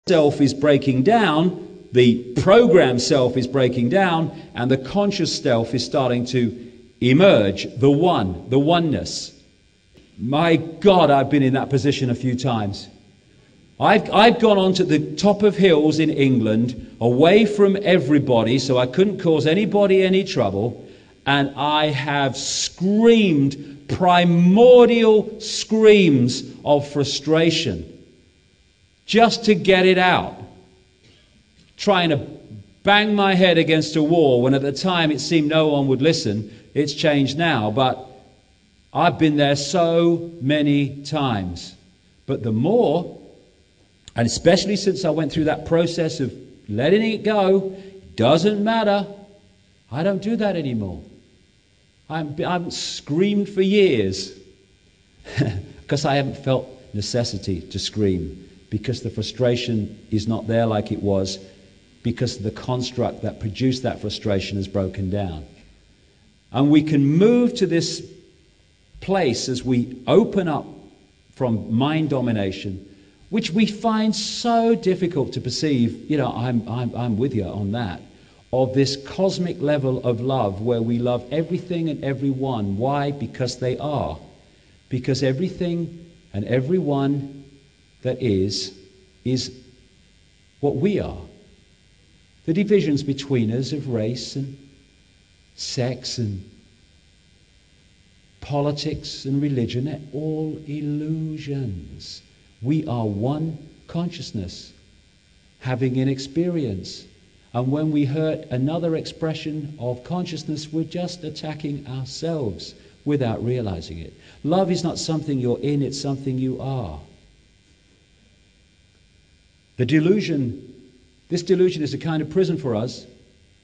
self is breaking down, the program self is breaking down, and the conscious self is starting to emerge, the oneness. My God, I've been in that position a few times. I've gone on to the top of hills in England, away from everybody, so I couldn't cause anybody any trouble, and I have screamed primordial screams of frustration just to get it out, trying to bang my head against a wall when at the time it seemed no one would listen. It's changed now, but I've been there so many times. But the more, and especially since I went through that process of letting it go, doesn't matter, I don't do that anymore. I haven't screamed for years because I haven't felt necessity to scream, because the frustration is not there like it was, because the construct that produced that frustration has broken down. And we can move to this place as we open up from mind domination, which we find so difficult to perceive. You know, I'm with you on that, of this cosmic level of love where we love everything and everyone. Why? Because they are. Because everything and everyone that is what we are. The divisions between us of race and sex and politics and religion, they're all illusions. We are one consciousness, having an experience. And when we hurt another expression of consciousness, we're just attacking ourselves without realizing it. Love is not something you're in, it's something you are. This delusion is a kind of prison for us,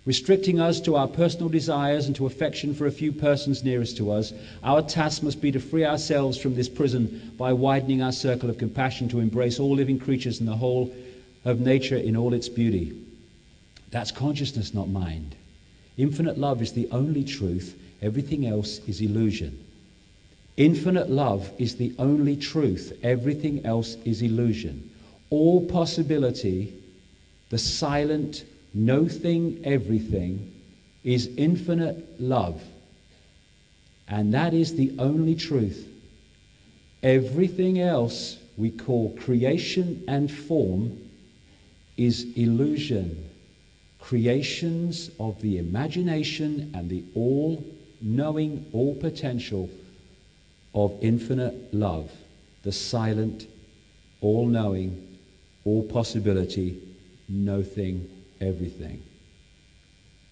restricting us to our personal desires and to affection for a few persons nearest to us. Our task must be to free ourselves from this prison by widening our circle of compassion to embrace all living creatures and the whole of nature in all its beauty. That's consciousness, not mind. Infinite love is the only truth. Everything else is illusion. Infinite love is the only truth. Everything else is illusion. All possibility, the silent, no thing, everything, is infinite love. And that is the only truth. Everything else we call creation and form is illusion. Creations of the imagination and the all-knowing, all-potential of infinite love. The silent, all-knowing, all-possibility, no thing, everything.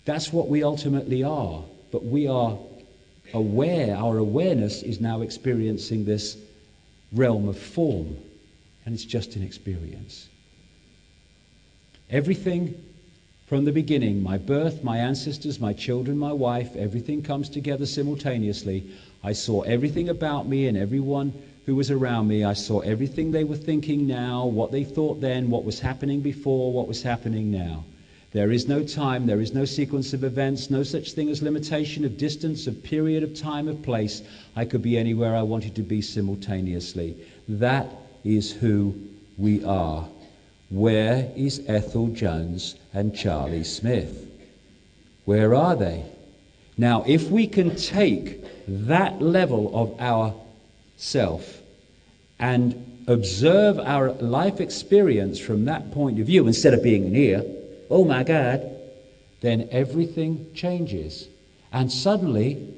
That's what we ultimately are. But we are aware, our awareness is now experiencing this realm of form. And it's just an experience. Everything from the beginning, my birth, my ancestors, my children, my wife, everything comes together simultaneously. I saw everything about me and everyone who was around me. I saw everything they were thinking now, what they thought then, what was happening before, what was happening now. There is no time, there is no sequence of events, no such thing as limitation of distance, of period, of time, of place. I could be anywhere I wanted to be simultaneously. That is who we are. Where is Ethel Jones and Charlie Smith? Where are they? Now, if we can take that level of our self and observe our life experience from that point of view, instead of being near, oh my God, then everything changes. And suddenly,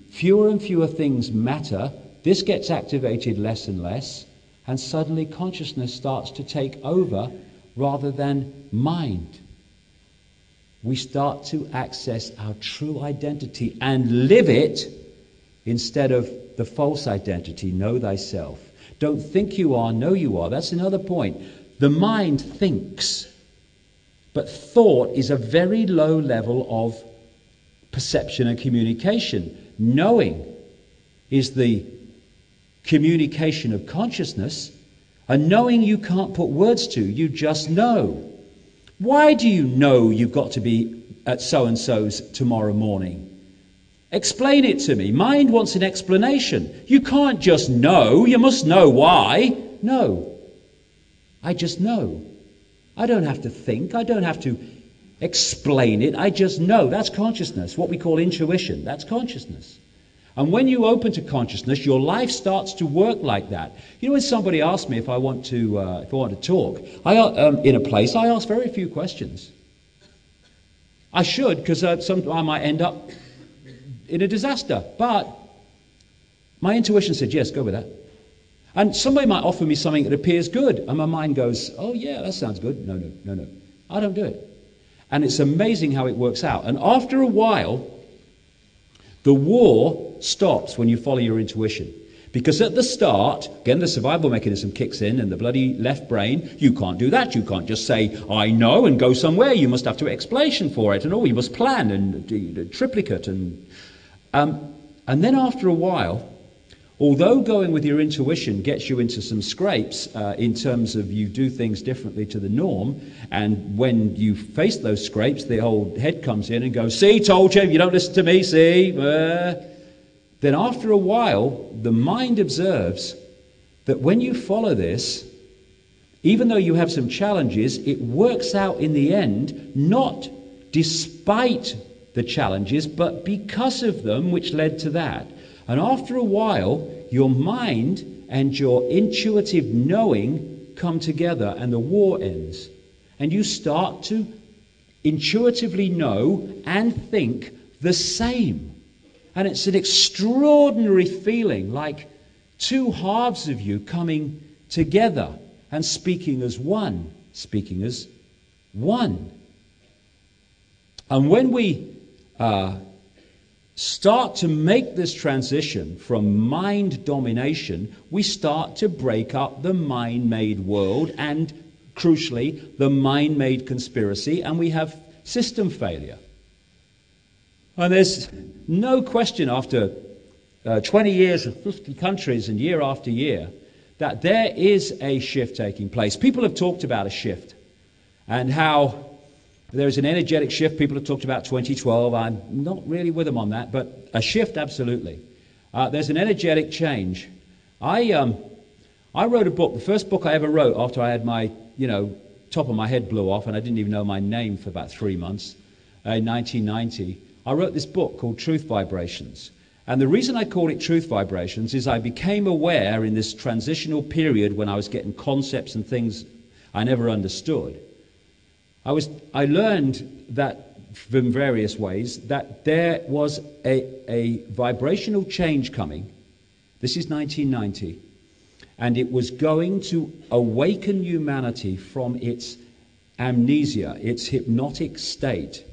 fewer and fewer things matter. This gets activated less and less. And suddenly consciousness starts to take over rather than mind. We start to access our true identity and live it instead of the false identity, know thyself. Don't think you are, know you are. That's another point. The mind thinks, but thought is a very low level of perception and communication. Knowing is the communication of consciousness, and knowing you can't put words to, you just know. Why do you know you've got to be at so-and-so's tomorrow morning? Explain it to me. Mind wants an explanation. You can't just know, you must know why. No, I just know. I don't have to think. I don't have to explain it. I just know. That's consciousness, what we call intuition. That's consciousness. And when you open to consciousness, your life starts to work like that. You know, when somebody asks me if I want to talk, in a place, I ask very few questions. I should, because I might end up in a disaster. But my intuition said, yes, go with that. And somebody might offer me something that appears good, and my mind goes, oh yeah, that sounds good. No. I don't do it. And it's amazing how it works out. And after a while, the war stops when you follow your intuition. Because at the start, again, the survival mechanism kicks in and the bloody left brain, you can't do that. You can't just say, I know, and go somewhere. You must have to explanation for it, and you must plan and do triplicate. And then after a while, although going with your intuition gets you into some scrapes in terms of you do things differently to the norm, and when you face those scrapes, the old head comes in and goes, see, told you don't listen to me, see? Then after a while, the mind observes that when you follow this, even though you have some challenges, it works out in the end, not despite the challenges, but because of them, which led to that. And after a while, your mind and your intuitive knowing come together and the war ends. And you start to intuitively know and think the same. And it's an extraordinary feeling, like two halves of you coming together and speaking as one. Speaking as one. And when we start to make this transition from mind domination, we start to break up the mind-made world and, crucially, the mind-made conspiracy, and we have system failure. And there's no question after 20 years of 50 countries and year after year that there is a shift taking place. People have talked about a shift and how there's an energetic shift. People have talked about 2012. I'm not really with them on that, but a shift, absolutely. There's an energetic change. I wrote a book, the first book I ever wrote after I had my, top of my head blew off and I didn't even know my name for about 3 months, in 1990. I wrote this book called Truth Vibrations. And the reason I called it Truth Vibrations is I became aware in this transitional period when I was getting concepts and things I never understood. I learned that from various ways that there was a vibrational change coming. This is 1990. And it was going to awaken humanity from its amnesia, its hypnotic state.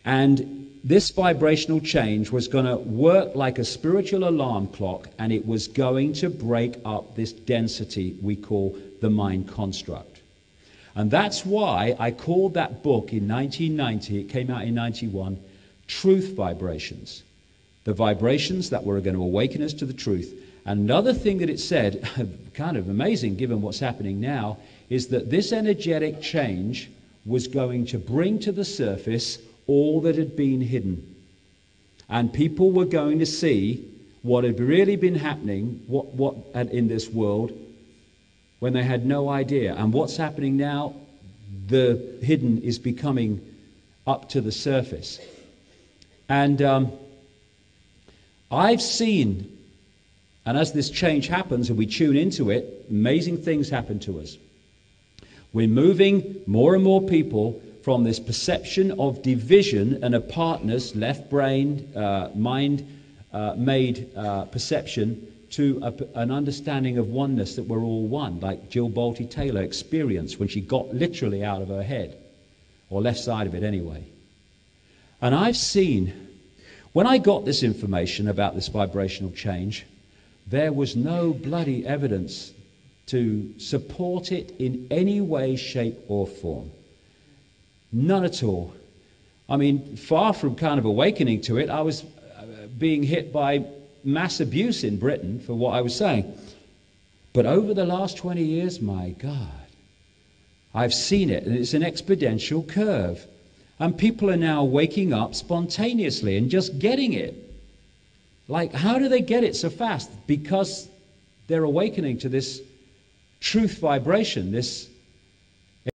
And this vibrational change was going to work like a spiritual alarm clock, and it was going to break up this density we call the mind construct. And that's why I called that book in 1990, it came out in 91, Truth Vibrations. The vibrations that were going to awaken us to the truth. Another thing that it said, kind of amazing given what's happening now, is that this energetic change was going to bring to the surface all that had been hidden. And people were going to see what had really been happening, what had in this world, when they had no idea. And what's happening now, the hidden is becoming up to the surface. And I've seen, and as this change happens and we tune into it, amazing things happen to us. We're moving more and more people from this perception of division and apartness, left-brained, mind-made perception, to an understanding of oneness, that we're all one, like Jill Bolte Taylor experienced when she got literally out of her head, or left side of it anyway. And I've seen, when I got this information about this vibrational change, there was no bloody evidence to support it in any way, shape or form. None at all. I mean, far from kind of awakening to it, I was being hit by mass abuse in Britain for what I was saying. But over the last 20 years, my God, I've seen it, and it's an exponential curve. And people are now waking up spontaneously and just getting it. Like, how do they get it so fast? Because they're awakening to this truth vibration, this